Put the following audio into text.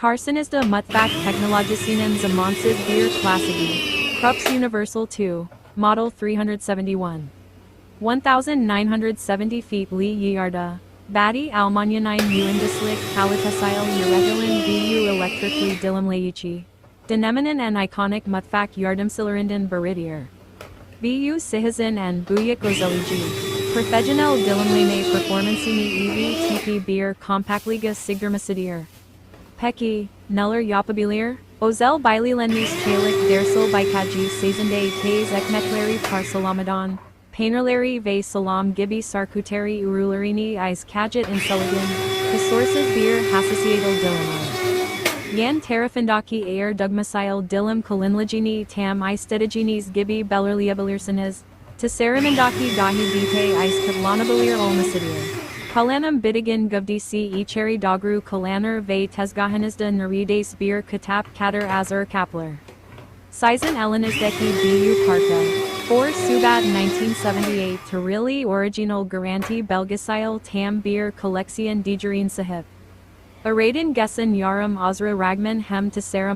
Karşınızda mutfak teknolojisinin zamansız bir klasiği. Krups Universal 2, Model 371. 1970 feet yıllarda. Batı Almanya'nın mühendislik, kalitesiyle üretilen büyük elektrikli dilimleyici. Döneminin en ikonik mutfak yardımcılarından biridir. Büyük cihazın en büyük özelliği. Profesyonel dilimleme performansını tipi bir kompaktlığa sığdırmasıdır. Peki, neler yapabilir? Özel bileylenmiş çelik dersil birkaç sezonda tez ekmekleri parçalamadan, peynirleri ve salam gibi sarküteri ürünlerini iz kacet inseligin, kusursuz bir hassasiyetle dilimler. Yan tarafındaki eğer dogmasil dilim kalınlığını tam istediğiniz gibi belirleyebilirsiniz. Tasarımındaki dahi dite iz katlanabilir olmasıdır. Kalanım bitigin gövdesi içeri doğru kullanır ve tezgahınızda neredeyse bir kitap kadar hazır kaplar. Sizin elinizdeki büyük parça. 4 Şubat 1978 tarihli orijinal garanti belgesel tam bir koleksiyon dijirin sahip. Aradan geçen yarım azra ragman hem tasarım